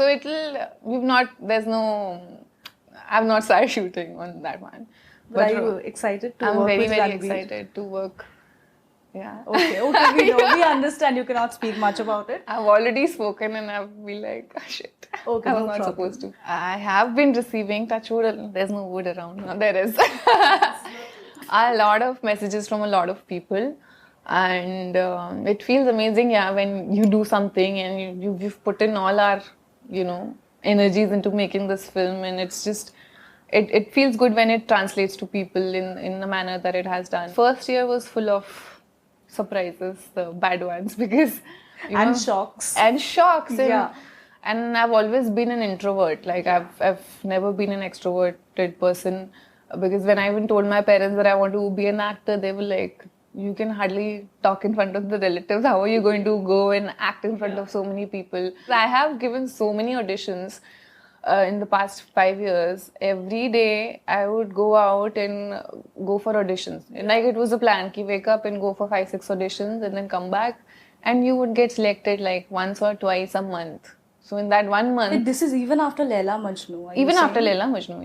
So I've not started shooting on that one. But are you excited to work with Ranbir? I'm very excited to work. Yeah. Okay, we understand you cannot speak much about it. I've already spoken and I've been like, oh, shit. Okay, I was not supposed to. I have been receiving, touch wood, there's no wood around. No, there is. A lot of messages from a lot of people. And it feels amazing, when you do something and you've put in all our, energies into making this film, and it's just, it feels good when it translates to people in the manner that it has done. First year was full of surprises, the bad ones, because shocks. And I've always been an introvert. Like I've never been an extroverted person, because when I even told my parents that I want to be an actor, they were like, you can hardly talk in front of the relatives. How are you going to go and act in front of so many people? I have given so many auditions in the past 5 years. Every day I would go out and go for auditions. And like it was a plan, ki wake up and go for 5-6 auditions and then come back, and you would get selected like once or twice a month. So in that 1 month... This is even after Laila Majnu? Even after Laila Majnu.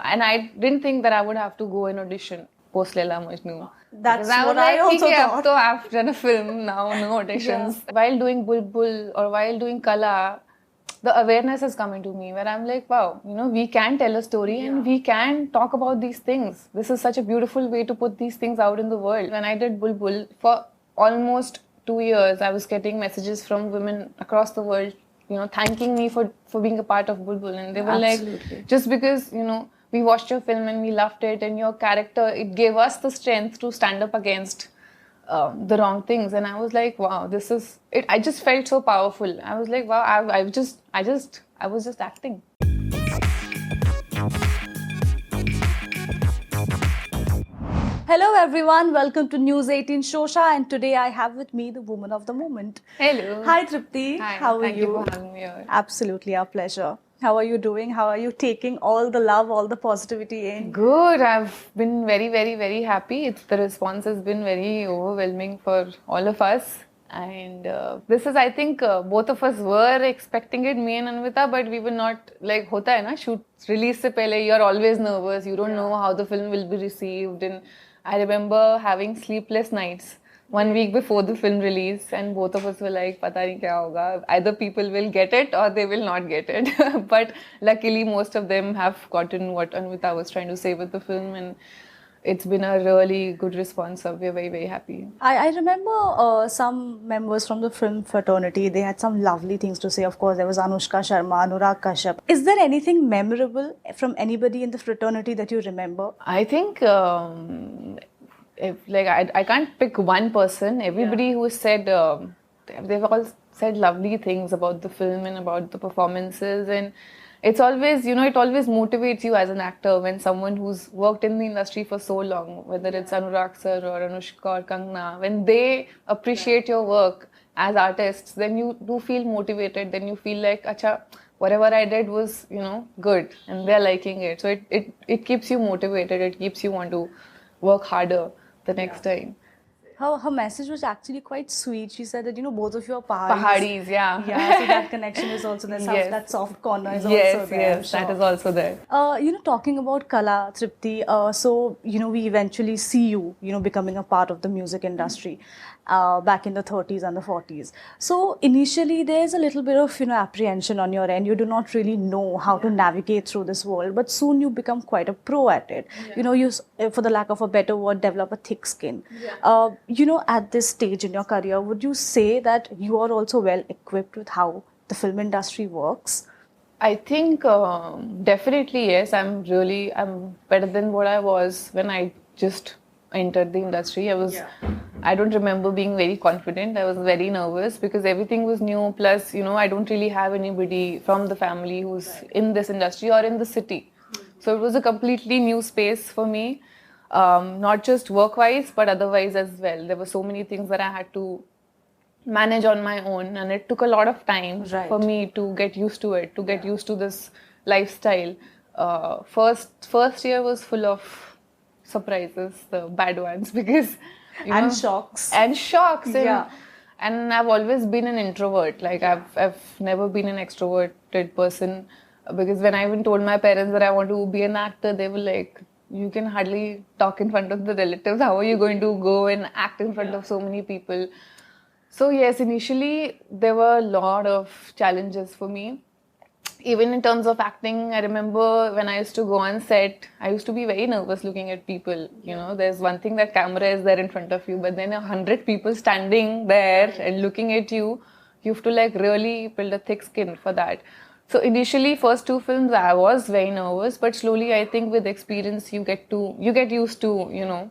And I didn't think that I would have to go and audition post Laila Majnu. That's what I also thought. So I've done a film now, no auditions. Yeah. While doing Bulbul or while doing Qala, the awareness has come into me where I'm like, wow, we can tell a story and we can talk about these things. This is such a beautiful way to put these things out in the world. When I did Bulbul, for almost 2 years, I was getting messages from women across the world, thanking me for being a part of Bulbul. And they were like, just because, we watched your film and we loved it, and your character, it gave us the strength to stand up against the wrong things. And I was like, wow, this is it. I just felt so powerful. I was like, wow, I was just acting. Hello everyone, welcome to News 18 Showsha, and today I have with me the woman of the moment. Hello. Hi Triptii. Hi. How are Thank you for having me here. Absolutely, our pleasure. How are you doing? How are you taking all the love, all the positivity in? Good. I've been very, very, very happy. The response has been very overwhelming for all of us. And this is, I think, both of us were expecting it, me and Anvita, but we were not, like, hota hai na, shoot release se pehle, you're always nervous. You don't know how the film will be received. And I remember having sleepless nights 1 week before the film release, and both of us were like, pata nahi kya hoga. Either people will get it or they will not get it. But luckily, most of them have gotten what Anvita was trying to say with the film, and it's been a really good response. So we're very, very happy. I remember some members from the film fraternity, they had some lovely things to say. Of course, there was Anushka Sharma, Anurag Kashyap. Is there anything memorable from anybody in the fraternity that you remember? I think... I can't pick one person. Everybody who said, they've all said lovely things about the film and about the performances, and it's always, it always motivates you as an actor when someone who's worked in the industry for so long, whether it's Anurag sir or Anushka or Kangna, when they appreciate your work as artists, then you do feel motivated. Then you feel like, acha, whatever I did was, good, and they're liking it. So it keeps you motivated. It keeps you want to work harder the next time. Her message was actually quite sweet. She said that, both of you are Pahadis. Pahadis, yeah. Yeah, so that connection is also there. Yes. That soft corner is also there. Yes, that is also there. Talking about Qala, Triptii, so, we eventually see you, becoming a part of the music industry back in the 30s and the 40s. So, initially, there's a little bit of, apprehension on your end. You do not really know how to navigate through this world, but soon you become quite a pro at it. Yeah. You, for the lack of a better word, develop a thick skin. Yeah. At this stage in your career, would you say that you are also well equipped with how the film industry works? I think definitely yes. I'm better than what I was when I just entered the industry. I don't remember being very confident. I was very nervous because everything was new. Plus, I don't really have anybody from the family who's in this industry or in the city. So it was a completely new space for me. Not just work-wise, but otherwise as well. There were so many things that I had to manage on my own, and it took a lot of time for me to get used to it, to get used to this lifestyle. First year was full of surprises, the bad ones, because and shocks. And And I've always been an introvert. Like I've never been an extroverted person, because when I even told my parents that I want to be an actor, they were like, "You can hardly talk in front of the relatives. How are you going to go and act in front of so many people?" So yes, initially there were a lot of challenges for me. Even in terms of acting, I remember when I used to go on set, I used to be very nervous looking at people. You know, there's one thing that camera is there in front of you, but then 100 people standing there and looking at you, you have to like really build a thick skin for that. So initially, first two films, I was very nervous, but slowly, I think with experience, you get used to, you know,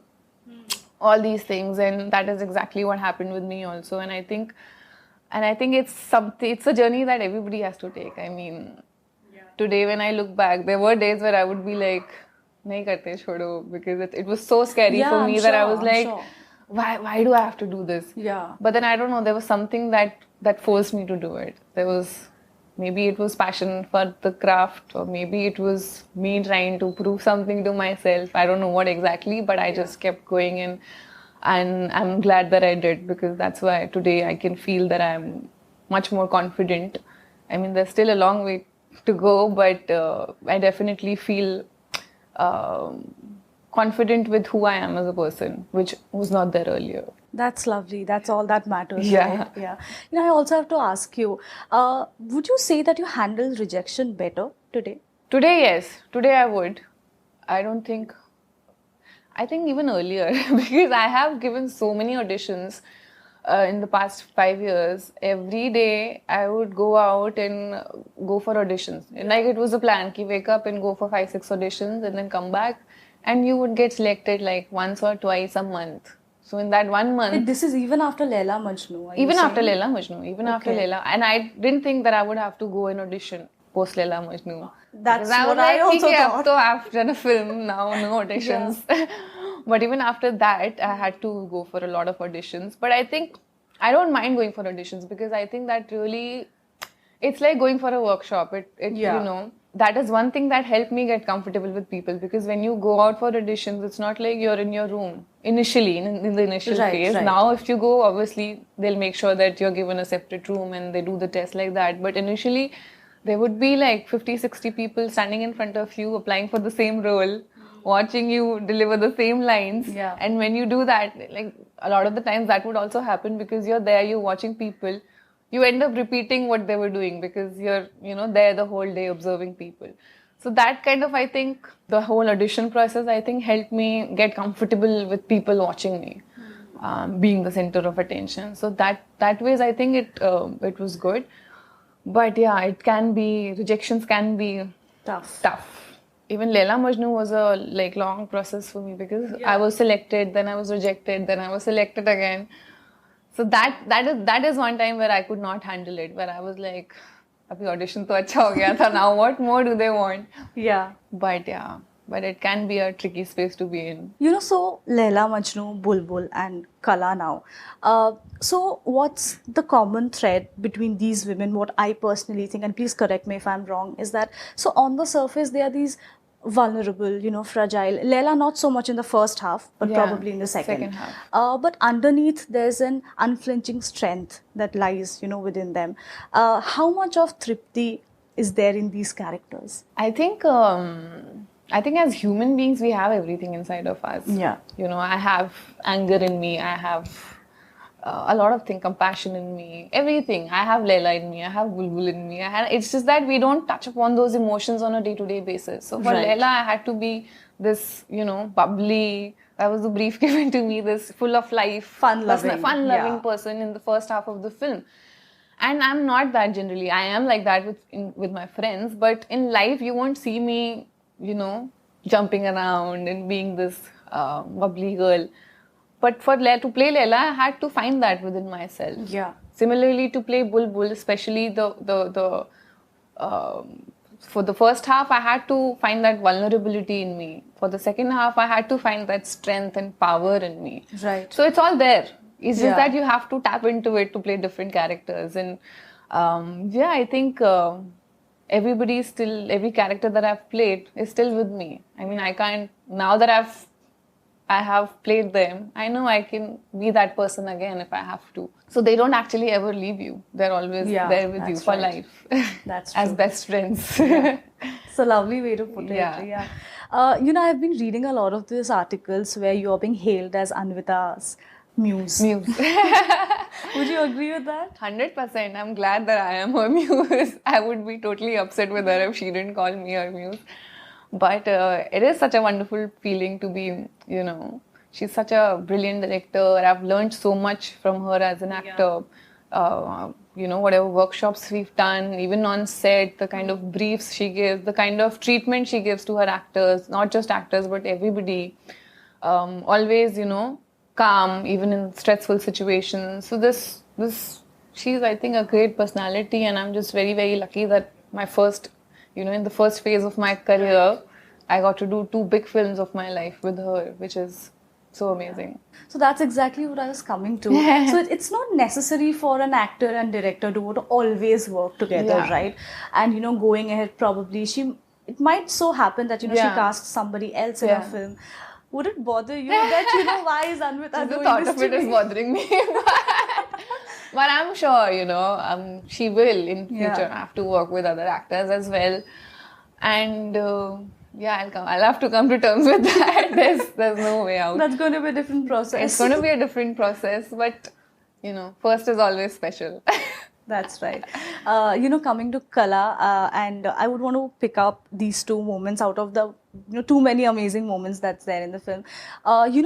all these things, and that is exactly what happened with me also. And I think it's a journey that everybody has to take. I mean, today when I look back, there were days where I would be like, nahi karte chodo, because it was so scary for me that I was like, why do I have to do this? Yeah. But then I don't know, there was something that forced me to do it. Maybe it was passion for the craft, or maybe it was me trying to prove something to myself. I don't know what exactly, but I just kept going in. And I'm glad that I did, because that's why today I can feel that I'm much more confident. I mean, there's still a long way to go, but I definitely feel confident with who I am as a person, which was not there earlier. That's lovely. That's all that matters, Yeah. right? Yeah. You know, I also have to ask you, would you say that you handle rejection better today? Today, yes. Today I would. I think even earlier, because I have given so many auditions in the past 5 years. Every day I would go out and go for auditions. And like it was a plan, ki wake up and go for 5-6 auditions and then come back, and you would get selected like once or twice a month. So in that 1 month, This is even after Laila Majnu. even after Laila Majnu, after Laila, and I didn't think that I would have to go and audition post Laila Majnu. That's Because what I also "Okay, thought." So I've done a film now, no auditions. But even after that, I had to go for a lot of auditions. But I think I don't mind going for auditions, because I think that really, it's like going for a workshop. You know, that is one thing that helped me get comfortable with people, because when you go out for auditions, it's not like you're in your room initially, in the initial phase. Right. Now, if you go, obviously, they'll make sure that you're given a separate room and they do the test like that. But initially, there would be like 50-60 people standing in front of you, applying for the same role, watching you deliver the same lines. Yeah. And when you do that, like a lot of the times that would also happen, because you're there, you're watching people, you end up repeating what they were doing, because you're, you know, there the whole day observing people. So that kind of, I think, the whole audition process, I think, helped me get comfortable with people watching me, being the center of attention. So that ways, I think it was good. But yeah, rejections can be tough. Even Laila Majnu was a like long process for me, because I was selected, then I was rejected, then I was selected again. So that is one time where I could not handle it, where I was like, abhi audition to acha ho gaya tha, now what more do they want? Yeah. But it can be a tricky space to be in. You know, so Laila Majnu, Bulbul and Qala now. So what's the common thread between these women? What I personally think, and please correct me if I'm wrong, is that so on the surface they are these vulnerable, you know, fragile. Laila not so much in the first half, but probably in the second half. But underneath there's an unflinching strength that lies, you know, within them. How much of Triptii is there in these characters? I think as human beings, we have everything inside of us. Yeah. You know, I have anger in me. I have a lot of things, compassion in me, everything. I have Laila in me. I have Bulbul in me. It's just that we don't touch upon those emotions on a day-to-day basis. So for Laila, I had to be this, you know, bubbly. That was the brief given to me. This full of life, fun-loving person in the first half of the film. And I'm not that generally. I am like that with my friends. But in life, you won't see me, you know, jumping around and being this bubbly girl. But to play Laila, I had to find that within myself. Yeah. Similarly, to play Bulbul, especially for the first half, I had to find that vulnerability in me. For the second half, I had to find that strength and power in me. Right. So it's all there. It's just that you have to tap into it to play different characters. And I think every character that I've played is still with me. I mean, I can't, now that I've I have played them, I know I can be that person again if I have to. So they don't actually ever leave you. They're always there with you for life. That's as true. best friends. It's a lovely way to put it. Yeah. I've been reading a lot of these articles where you're being hailed as Anvita's muse. Would you agree with that? 100%. I'm glad that I am her muse. I would be totally upset with her if she didn't call me her muse. But it is such a wonderful feeling to be, she's such a brilliant director. I've learned so much from her as an actor. Whatever workshops we've done, even on set, the kind of briefs she gives, the kind of treatment she gives to her actors, not just actors, but everybody. Always, calm, even in stressful situations. So she's, I think, a great personality, and I'm just very, very lucky that my first, in the first phase of my career, I got to do 2 big films of my life with her, which is so amazing. So that's exactly what I was coming to. So it's not necessary for an actor and director to always work together, right? And going ahead, probably it might so happen that she casts somebody else in a film. Would it bother you that why is Anvita doing this to me? The thought of it is bothering me. But I'm sure, she will in future have to work with other actors as well. And I'll have to come to terms with that. There's no way out. That's going to be a different process. It's going to be a different process, but first is always special. That's right. Coming to Qala, and I would want to pick up these 2 moments out of the too many amazing moments that's there in the film.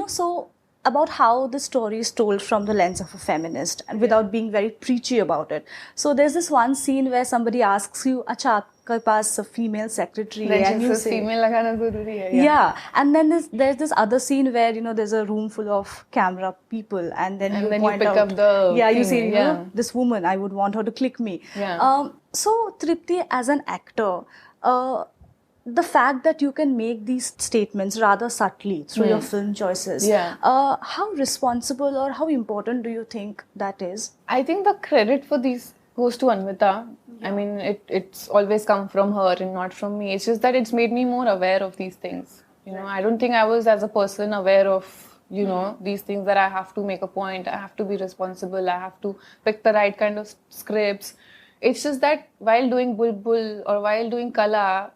So about how the story is told from the lens of a feminist and without being very preachy about it. So there's this one scene where somebody asks you, "Acha, aapke paas a female secretary hai?" And you say, "Female lagana zaruri hai." Yeah, and then there's this other scene where there's a room full of camera people, and then you point pick out, up the you say, this woman, I would want her to click me. So Triptii, as an actor, the fact that you can make these statements rather subtly through your film choices, how responsible or how important do you think that is? I think the credit for these goes to Anvita. I mean, it's always come from her and not from me. It's just that it's made me more aware of these things. I don't think I was as a person aware of, these things, that I have to make a point, I have to be responsible, I have to pick the right kind of scripts. It's just that while doing Bulbul or while doing Qala,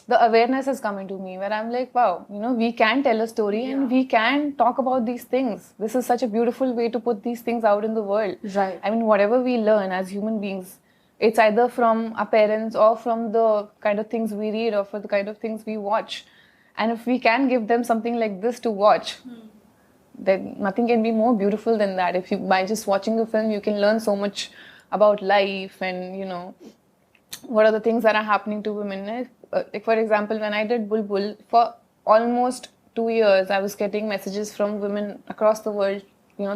the awareness has come into me where I'm like, wow, we can tell a story and we can talk about these things. This is such a beautiful way to put these things out in the world. Right. I mean, whatever we learn as human beings, it's either from our parents or from the kind of things we read or for the kind of things we watch. And if we can give them something like this to watch, then nothing can be more beautiful than that. If by just watching the film, you can learn so much about life and, what are the things that are happening to women. Like for example, when I did Bulbul, for almost 2 years, I was getting messages from women across the world,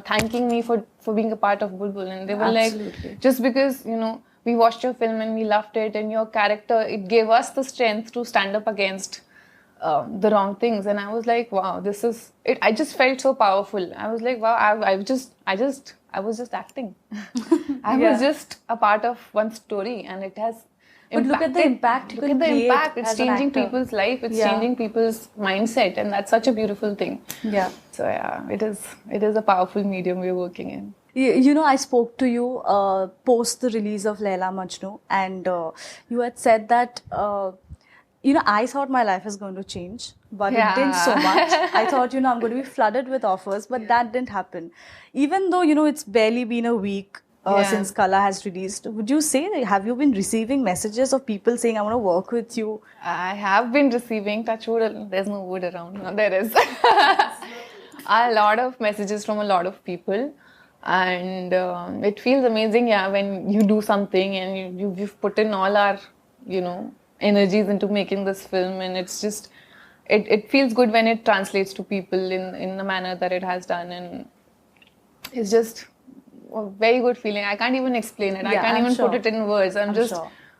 thanking me for being a part of Bulbul. And they were like, just because, we watched your film and we loved it and your character, it gave us the strength to stand up against the wrong things. And I was like, wow, this is it. I just felt so powerful. I was like, wow, I was just acting. I was just a part of one story, and it has But look at the impact. Look at the impact. It's changing people's life. It's changing people's mindset, and that's such a beautiful thing. Yeah. So it is a powerful medium we're working in. I spoke to you post the release of Laila Majnu, and you had said that I thought my life is going to change, but it didn't so much. I thought I'm going to be flooded with offers, but that didn't happen. Even though it's barely been a week since Qala has released, would you say, have you been receiving messages of people saying, I want to work with you? I have been receiving, touch wood, there's no wood around. No, there is. A lot of messages from a lot of people. And it feels amazing, when you do something and you've put in all our, energies into making this film, and it's just, it feels good when it translates to people in the manner that it has done, and it's just a very good feeling. I can't even explain it. I can't even put it in words. I'm just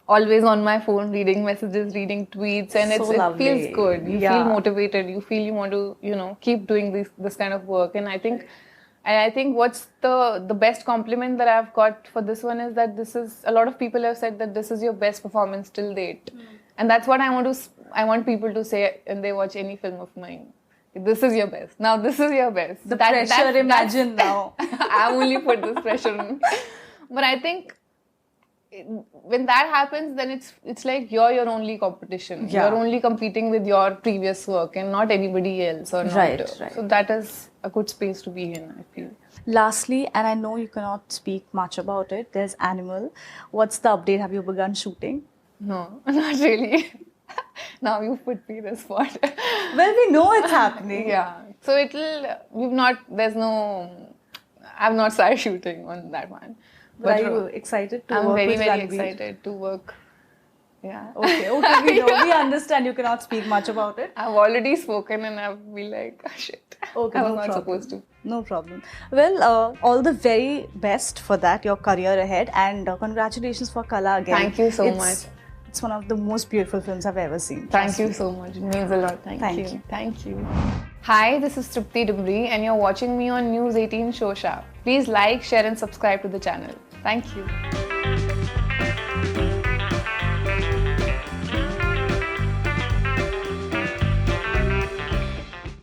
always on my phone reading messages, reading tweets, and it feels good. You feel motivated. You feel you want to, keep doing this kind of work. And I think what's the best compliment that I've got for this one is that a lot of people have said that this is your best performance till date. And that's what I want people to say when they watch any film of mine. this is your best. Now this is your best. The pressure, imagine now. I only put this pressure on me. But I think when that happens, then it's like you're your only competition. Yeah. You're only competing with your previous work and not anybody else. Or not. Right. So that is a good space to be in, I feel. Lastly, and I know you cannot speak much about it, there's Animal. What's the update? Have you begun shooting? No, not really. Now you put me in the spot. Well, we know it's happening. Yeah. So I've not started shooting on that one. But are you excited to I'm work very, with very Ranbir? excited to work. Yeah. Okay, we know. We understand you cannot speak much about it. I've already spoken and I've been like, oh, shit. Okay, I was no not problem. supposed to. No problem. Well, all the very best for that, your career ahead, and congratulations for Qala again. Thank you so much. It's one of the most beautiful films I've ever seen. Thank you so much. It means a lot. Thank you. Thank you. Hi, this is Triptii Dimri and you're watching me on News 18 Showsha. Please like, share and subscribe to the channel. Thank you.